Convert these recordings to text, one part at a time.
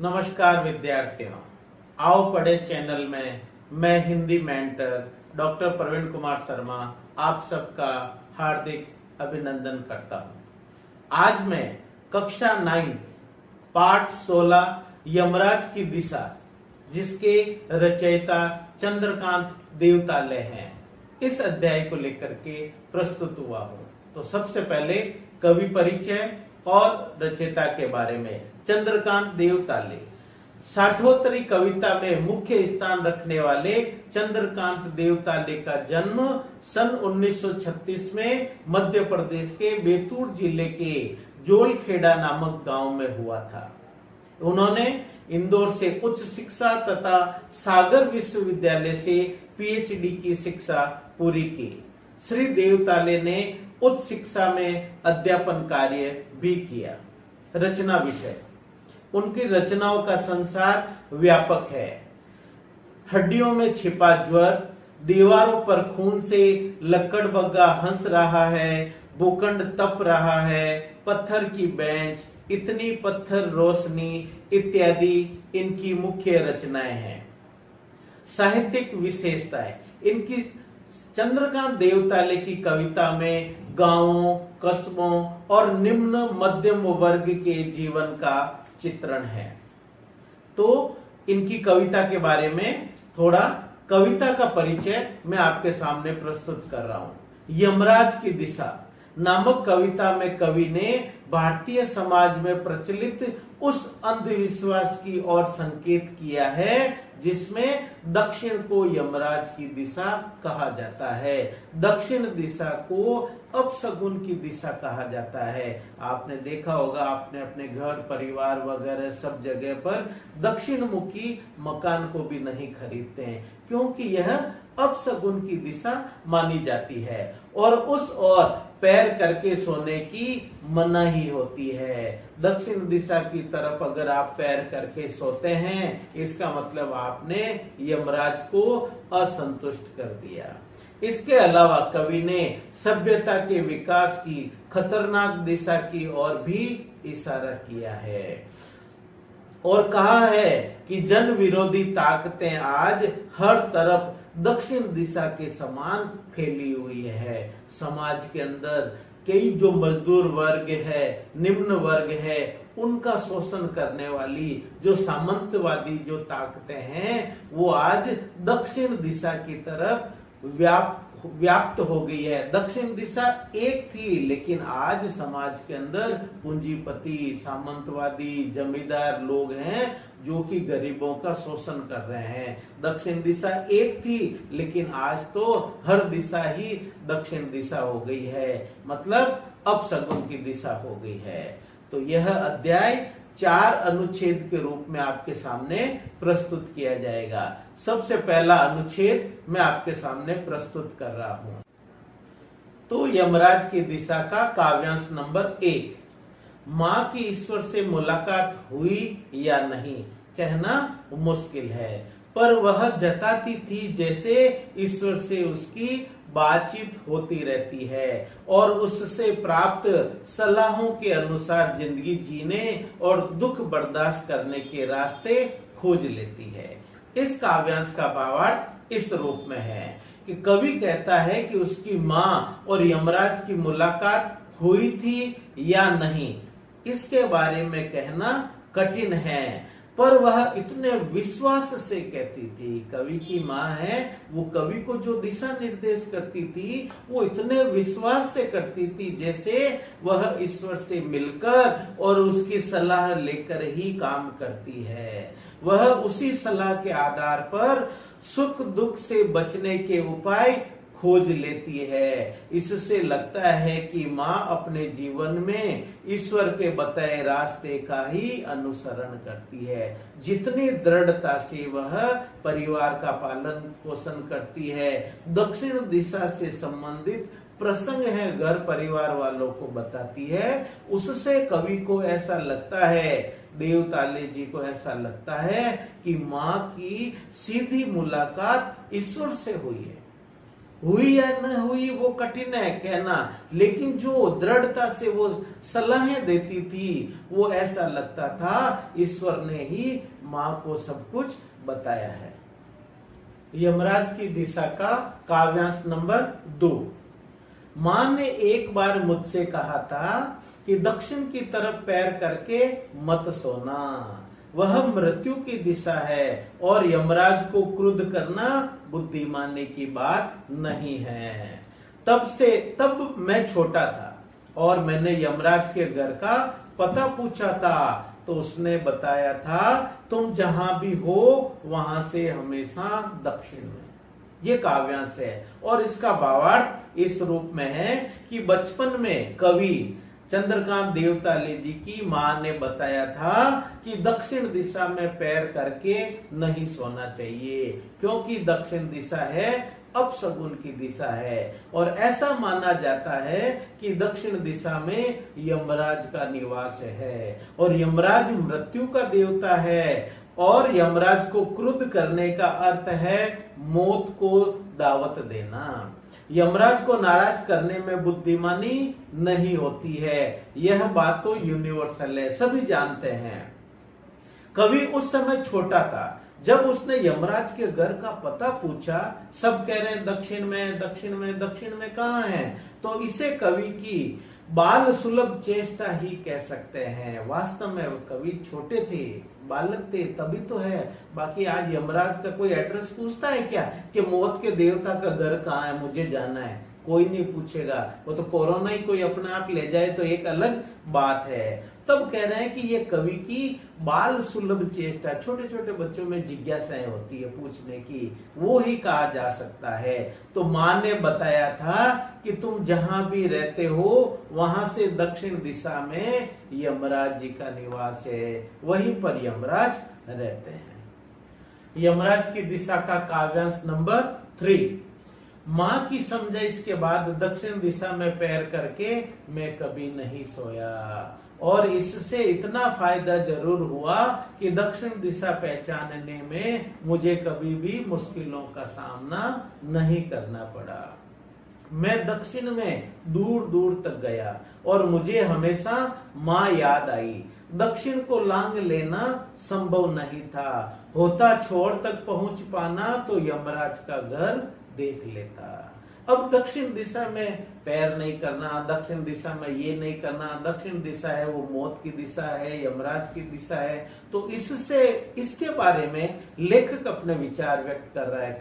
नमस्कार विद्यार्थियों, आओ पढ़े चैनल में मैं हिंदी मेंटर डॉक्टर प्रवीण कुमार शर्मा आप सबका हार्दिक अभिनंदन करता हूं। आज मैं कक्षा 9 पाठ 16 यमराज की दिशा, जिसके रचयिता चंद्रकांत देवताले हैं, इस अध्याय को लेकर के प्रस्तुत हुआ हूं। तो सबसे पहले कवि परिचय और रचयिता के बारे में। चंद्रकांत देवताले 60वीं कविता में मुख्य स्थान रखने वाले चंद्रकांत देवताले का जन्म सन 1936 में मध्य प्रदेश के बैतूल जिले के जोलखेड़ा नामक गांव में हुआ था। उन्होंने इंदौर से उच्च शिक्षा तथा सागर विश्वविद्यालय से पीएचडी की शिक्षा पूरी की। श्री देवताले ने उच्च शिक्षा में अध्यापन कार्य भी किया। रचना विषय, उनकी रचनाओं का संसार व्यापक है। हड्डियों में छिपा ज्वर, दीवारों पर खून से लकड़बग्गा हंस रहा है, भूखंड तप रहा है, पत्थर की बेंच, इतनी पत्थर रोशनी इत्यादि इनकी मुख्य रचनाएं हैं। साहित्यिक विशेषताएं, इनकी चंद्रकांत देवताले की कविता में गांवों, कस्बों और निम्न मध्यम वर्ग के जीवन का चित्रण है। तो इनकी कविता के बारे में थोड़ा कविता का परिचय मैं आपके सामने प्रस्तुत कर रहा हूं। यमराज की दिशा नामक कविता में कवि ने भारतीय समाज में प्रचलित उस अंधविश्वास की ओर संकेत किया है जिसमें दक्षिण को यमराज की दिशा कहा जाता है। दक्षिण दिशा को अपशगुन की दिशा कहा जाता है। आपने देखा होगा, आपने अपने घर परिवार वगैरह सब जगह पर दक्षिण मुखी मकान को भी नहीं खरीदते हैं, क्योंकि यह अपशगुन की दिशा मानी जाती है और उस ओर पैर करके सोने की मनाही होती है। दक्षिण दिशा की तरफ अगर आप पैर करके सोते हैं, इसका मतलब आपने यमराज को असंतुष्ट कर दिया। इसके अलावा कवि ने सभ्यता के विकास की खतरनाक दिशा की ओर भी इशारा किया है और कहा है कि जन विरोधी ताकतें आज हर तरफ दक्षिण दिशा के समान फैली हुई है। समाज के अंदर कई जो मजदूर वर्ग है, निम्न वर्ग है, उनका शोषण करने वाली जो सामंतवादी जो ताकतें हैं, वो आज दक्षिण दिशा की तरफ व्याप्त हो गई है। दक्षिण दिशा एक थी, लेकिन आज समाज के अंदर पूंजीपति, सामंतवादी, जमींदार लोग हैं जो कि गरीबों का शोषण कर रहे हैं। दक्षिण दिशा एक थी, लेकिन आज तो हर दिशा ही दक्षिण दिशा हो गई है, मतलब अपशगुन की दिशा हो गई है। तो यह अध्याय 4 अनुच्छेद के रूप में आपके सामने प्रस्तुत किया जाएगा। सबसे पहला अनुच्छेद मैं आपके सामने प्रस्तुत कर रहा हूं। तो यमराज की दिशा का काव्यांश नंबर 1। माँ की ईश्वर से मुलाकात हुई या नहीं कहना मुश्किल है, पर वह जताती थी जैसे ईश्वर से उसकी बातचीत होती रहती है और उससे प्राप्त सलाहों के अनुसार जिंदगी जीने और दुख बर्दाश्त करने के रास्ते खोज लेती है। इस काव्यांश का भावार्थ इस रूप में है कि कवि कहता है कि उसकी माँ और यमराज की मुलाकात हुई थी या नहीं, इसके बारे में कहना कठिन है, पर वह इतने विश्वास से कहती थी। कवि की माँ है, वो कवि को जो दिशा निर्देश करती थी वो इतने विश्वास से करती थी जैसे वह ईश्वर से मिलकर और उसकी सलाह लेकर ही काम करती है। वह उसी सलाह के आधार पर सुख दुख से बचने के उपाय खोज लेती है। इससे लगता है कि माँ अपने जीवन में ईश्वर के बताए रास्ते का ही अनुसरण करती है। जितनी दृढ़ता से वह परिवार का पालन पोषण करती है, दक्षिण दिशा से संबंधित प्रसंग है, घर परिवार वालों को बताती है, उससे कवि को ऐसा लगता है, देवताले जी को ऐसा लगता है कि माँ की सीधी मुलाकात ईश्वर से हुई है। हुई या न हुई वो कठिन है कहना, लेकिन जो दृढ़ता से वो सलाहें देती थी वो ऐसा लगता था ईश्वर ने ही माँ को सब कुछ बताया है। यमराज की दिशा का काव्यांश नंबर 2। माँ ने एक बार मुझसे कहा था कि दक्षिण की तरफ पैर करके मत सोना, वह मृत्यु की दिशा है और यमराज को क्रुद्ध करना बुद्धिमानी की बात नहीं है। तब मैं छोटा था और मैंने यमराज के घर का पता पूछा था, तो उसने बताया था तुम जहां भी हो वहां से हमेशा दक्षिण में। ये काव्यांश है और इसका भावार्थ इस रूप में है कि बचपन में कवि चंद्रकांत देवताले जी की माँ ने बताया था कि दक्षिण दिशा में पैर करके नहीं सोना चाहिए, क्योंकि दक्षिण दिशा है अपशगुन की दिशा है और ऐसा माना जाता है कि दक्षिण दिशा में यमराज का निवास है और यमराज मृत्यु का देवता है और यमराज को क्रुद्ध करने का अर्थ है मौत को दावत देना। यमराज को नाराज करने में बुद्धिमानी नहीं होती है, यह बात तो यूनिवर्सल है, सभी जानते हैं। कवि उस समय छोटा था जब उसने यमराज के घर का पता पूछा। सब कह रहे हैं दक्षिण में, दक्षिण में, दक्षिण में कहाँ है, तो इसे कवि की बाल सुलभ चेष्टा ही कह सकते हैं। वास्तव में कवि छोटे थे, बालक थे, तभी तो है। बाकी आज यमराज का कोई एड्रेस पूछता है क्या कि मौत के देवता का घर कहाँ है, मुझे जाना है? कोई नहीं पूछेगा। वो तो कोरोना ही कोई अपने आप ले जाए तो एक अलग बात है। तब कह रहे हैं कि ये कवि की बाल सुलभ चेष्टा, छोटे छोटे बच्चों में जिज्ञासाएं होती है पूछने की, वो ही कहा जा सकता है। तो माँ ने बताया था कि तुम जहां भी रहते हो वहां से दक्षिण दिशा में यमराज जी का निवास है, वहीं पर यमराज रहते हैं। यमराज की दिशा का काव्यांश नंबर 3। माँ की समझाइश के बाद दक्षिण दिशा में पैर करके मैं कभी नहीं सोया और इससे इतना फायदा जरूर हुआ कि दक्षिण दिशा पहचानने में मुझे कभी भी मुश्किलों का सामना नहीं करना पड़ा। मैं दक्षिण में दूर दूर तक गया और मुझे हमेशा माँ याद आई। दक्षिण को लांग लेना संभव नहीं था, होता छोड़ तक पहुंच पाना तो यमराज का घर देख लेता। अब दक्षिण दिशा में पैर नहीं करना, दक्षिण दिशा में ये नहीं करना, दक्षिण दिशा है वो मौत की दिशा है, यमराज की दिशा है। तो इसके बारे में लेखक अपने विचार व्यक्त कर रहा है।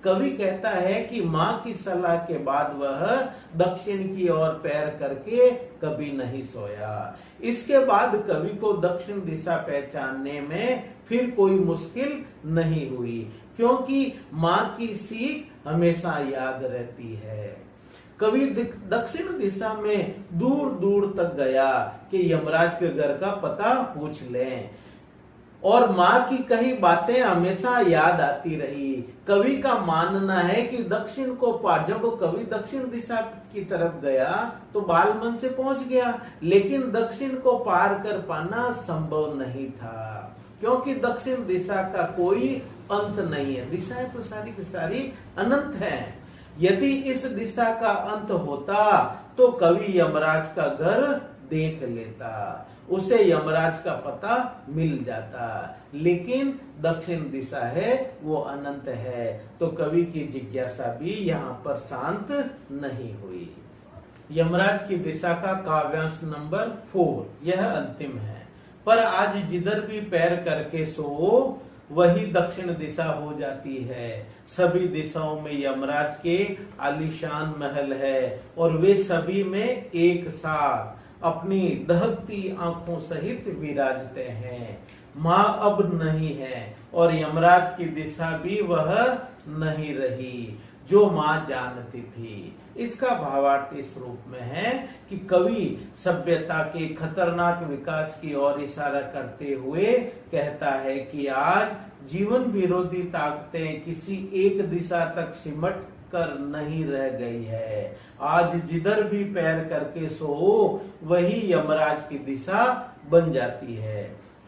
कवि कहता है कि माँ की सलाह के बाद वह दक्षिण की ओर पैर करके कभी नहीं सोया। इसके बाद कवि को दक्षिण दिशा पहचानने में फिर कोई मुश्किल नहीं हुई, क्योंकि माँ की सीख हमेशा याद रहती है। कवि दक्षिण दिशा में दूर दूर तक गया कि यमराज के घर का पता पूछ लें और माँ की कही बातें हमेशा याद आती रही। कवि का मानना है कि दक्षिण को जब कवि दक्षिण दिशा की तरफ गया तो बालमन से पहुंच गया, लेकिन दक्षिण को पार कर पाना संभव नहीं था, क्योंकि दक्षिण दिशा का कोई अंत नहीं है। दिशाएं तो सारी की सारी अनंत हैं। यदि इस दिशा का अंत होता तो कवि यमराज का घर देख लेता, उसे यमराज का पता मिल जाता, लेकिन दक्षिण दिशा है वो अनंत है, तो कवि की जिज्ञासा भी यहाँ पर शांत नहीं हुई। यमराज की दिशा का काव्यांश नंबर 4, यह अंतिम है। पर आज जिधर भी पैर करके सो वही दक्षिण दिशा हो जाती है। सभी दिशाओं में यमराज के आलीशान महल है और वे सभी में एक साथ अपनी दहकती आंखों सहित विराजते हैं। माँ अब नहीं है और यमराज की दिशा भी वह नहीं रही जो माँ जानती थी। इसका भावार्थ इस रूप में है कि कवि सभ्यता के खतरनाक विकास की ओर इशारा करते हुए कहता है कि आज जीवन विरोधी ताकतें किसी एक दिशा तक सिमट कर नहीं रह गई है। आज जिधर भी पैर करके सो वही यमराज की दिशा बन जाती है।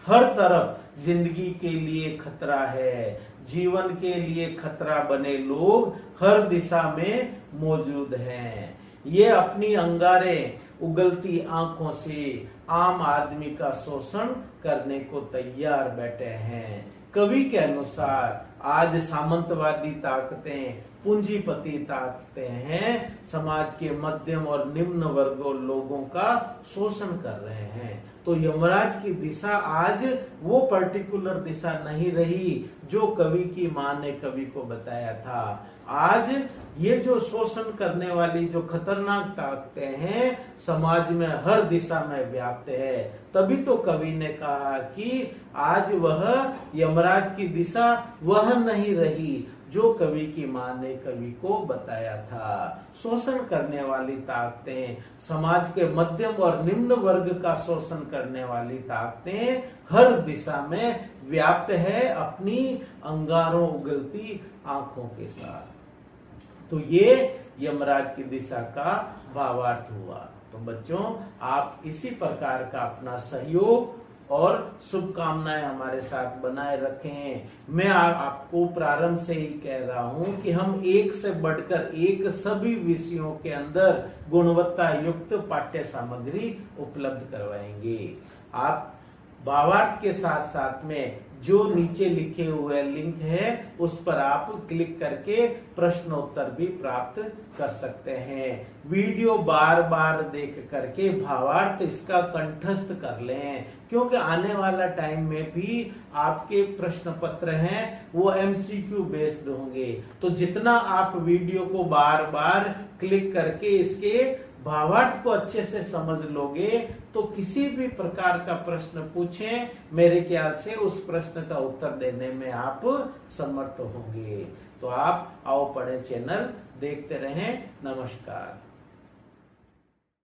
हर तरफ जिंदगी के लिए खतरा है, जीवन के लिए खतरा बने लोग हर दिशा में मौजूद हैं। ये अपनी अंगारे उगलती आंखों से आम आदमी का शोषण करने को तैयार बैठे हैं। कवि के अनुसार आज सामंतवादी ताकतें, पूंजीपति ताकतें हैं, समाज के मध्यम और निम्न वर्गों लोगों का शोषण कर रहे हैं। तो यमराज की दिशा आज वो पर्टिकुलर दिशा नहीं रही जो कवि की मां ने कवि को बताया था। आज ये जो शोषण करने वाली जो खतरनाक ताकतें हैं समाज में हर दिशा में व्याप्त है। तभी तो कवि ने कहा कि आज वह यमराज की दिशा वह नहीं रही जो कवि की मां ने कवि को बताया था। शोषण करने वाली ताकतें, समाज के मध्यम और निम्न वर्ग का शोषण करने वाली ताकतें हर दिशा में व्याप्त है अपनी अंगारों उगलती आंखों के साथ। तो ये यमराज की दिशा का भावार्थ हुआ। तो बच्चों, आप इसी प्रकार का अपना सहयोग और शुभकामनाएं हमारे साथ बनाए रखें। मैं आपको प्रारंभ से ही कह रहा हूं कि हम एक से बढ़कर एक सभी विषयों के अंदर गुणवत्ता युक्त पाठ्य सामग्री उपलब्ध करवाएंगे। आप भावार्थ के साथ साथ में जो नीचे लिखे हुए लिंक है उस पर आप क्लिक करके प्रश्नोत्तर भी प्राप्त कर सकते हैं। वीडियो बार बार देख करके भावार्थ इसका कंठस्थ कर लें, क्योंकि आने वाला टाइम में भी आपके प्रश्न पत्र हैं वो MCQ बेस्ड होंगे। तो जितना आप वीडियो को बार बार क्लिक करके इसके भावार्थ को अच्छे से समझ लोगे तो किसी भी प्रकार का प्रश्न पूछें, मेरे ख्याल से उस प्रश्न का उत्तर देने में आप समर्थ होंगे। तो आप आओ पढ़े चैनल देखते रहें। नमस्कार।